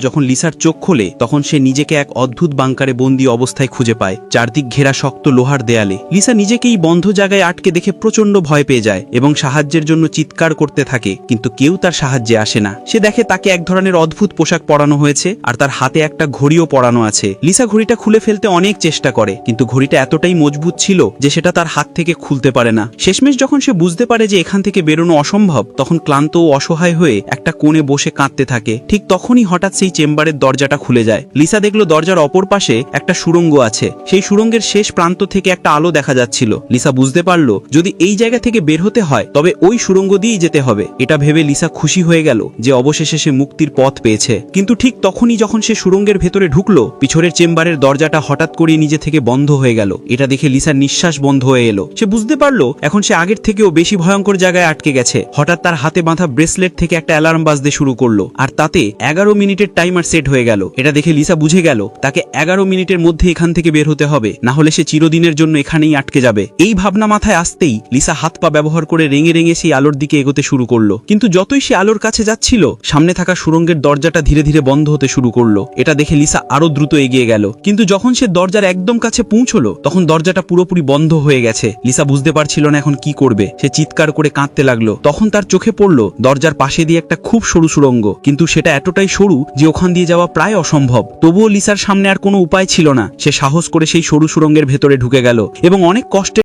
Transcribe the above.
যখন লিসার চোখ খোলে তখন সে নিজেকে এক অদ্ভুত বাংকারে বন্দী অবস্থায় খুঁজে পায়, চারদিক ঘেরা শক্ত লোহার দেয়ালে। লিসা নিজেকেই বন্ধ জায়গায় আটকে দেখে প্রচন্ড ভয় পেয়ে যায় এবং সাহায্যের জন্য চিৎকার করতে থাকে, কিন্তু কেউ তার সাহায্যে আসে না। সে দেখে তাকে এক ধরনের অদ্ভুত পোশাক পরানো হয়েছে আর তার হাতে একটা ঘড়িও পরানো আছে। লিসা ঘড়িটা খুলে ফেলতে অনেক চেষ্টা করে, কিন্তু ঘড়িটা এতটাই মজবুত ছিল যে সেটা তার হাত থেকে খুলতে পারে না। শেষমেশ যখন সে বুঝতে পারে যে এখান থেকে বেরোনো অসম্ভব, তখন ক্লান্ত ও অসহায় হয়ে একটা কোণে বসে কাঁদতে থাকে। ঠিক তখনই হঠাৎ সেই চেম্বারের দরজাটা খুলে যায়। লিসা দেখলো দরজার অপর পাশে একটা সুড়ঙ্গ আছে। সেই সুড়ঙ্গের শেষ প্রান্ত থেকে একটা আলো দেখা যাচ্ছিল। লিসা বুঝতে পারলো যদি এই জায়গা থেকে বের হতে হয় তবে ওই সুড়ঙ্গ দিয়েই যেতে হবে। এটা ভেবে লিসা খুশি হয়ে গেল যে অবশেষে সে মুক্তির পথ পেয়েছে। কিন্তু ঠিক তখনই যখন সে সুড়ঙ্গের ভেতরে ঢুকলো, পিছনের চেম্বারের দরজাটা হঠাৎ করে নিজে থেকে বন্ধ হয়ে গেল। এটা দেখে লিসার নিঃশ্বাস বন্ধ হয়ে এলো। সে বুঝতে পারলো এখন সে আগের থেকেও বেশি ভয়ঙ্কর জায়গায় আটকে গেছে। হঠাৎ তার হাতে বাঁধা ব্রেসলেট থেকে একটা অ্যালার্ম বাজতে শুরু করলো আর তাতে 11 মিনিটের টাইমার সেট হয়ে গেল। এটা দেখে লিসা বুঝে গেল তাকে 11 মিনিটের মধ্যে এখান থেকে বের হতে হবে, না হলে সে চিরদিনের জন্য এখানেই আটকে যাবে। এই ভাবনা মাথায় আসতেই লিসা হাত পা ব্যবহার করে রেঙে রেঙে সেই আলোর দিকে এগোতে শুরু করলো। কিন্তু যতই সে আলোর কাছে যাচ্ছিল, সামনে থাকা সুড়ঙ্গের দরজাটা ধীরে ধীরে বন্ধ হতে শুরু করলো। এটা দেখে লিসা আরো দ্রুত এগিয়ে গেল, কিন্তু যখন সে দরজার একদম কাছে পৌঁছলো তখন দরজাটা পুরোপুরি বন্ধ হয়ে গেছে। লিসা বুঝতে পারছিল না এখন কি করবে। সে চিৎকার করে কাঁদতে লাগলো। তখন তার চোখে পড়লো দরজার পাশে দিয়ে একটা খুব সরু সুড়ঙ্গ, কিন্তু সেটা এতটাই সরু যে ওখান দিয়ে যাওয়া প্রায় অসম্ভব। তবুও লিসার সামনে আর কোনো উপায় ছিল না। সে সাহস করে সেই সরু সুড়ঙ্গের ভেতরে ঢুকে গেল এবং অনেক কষ্টে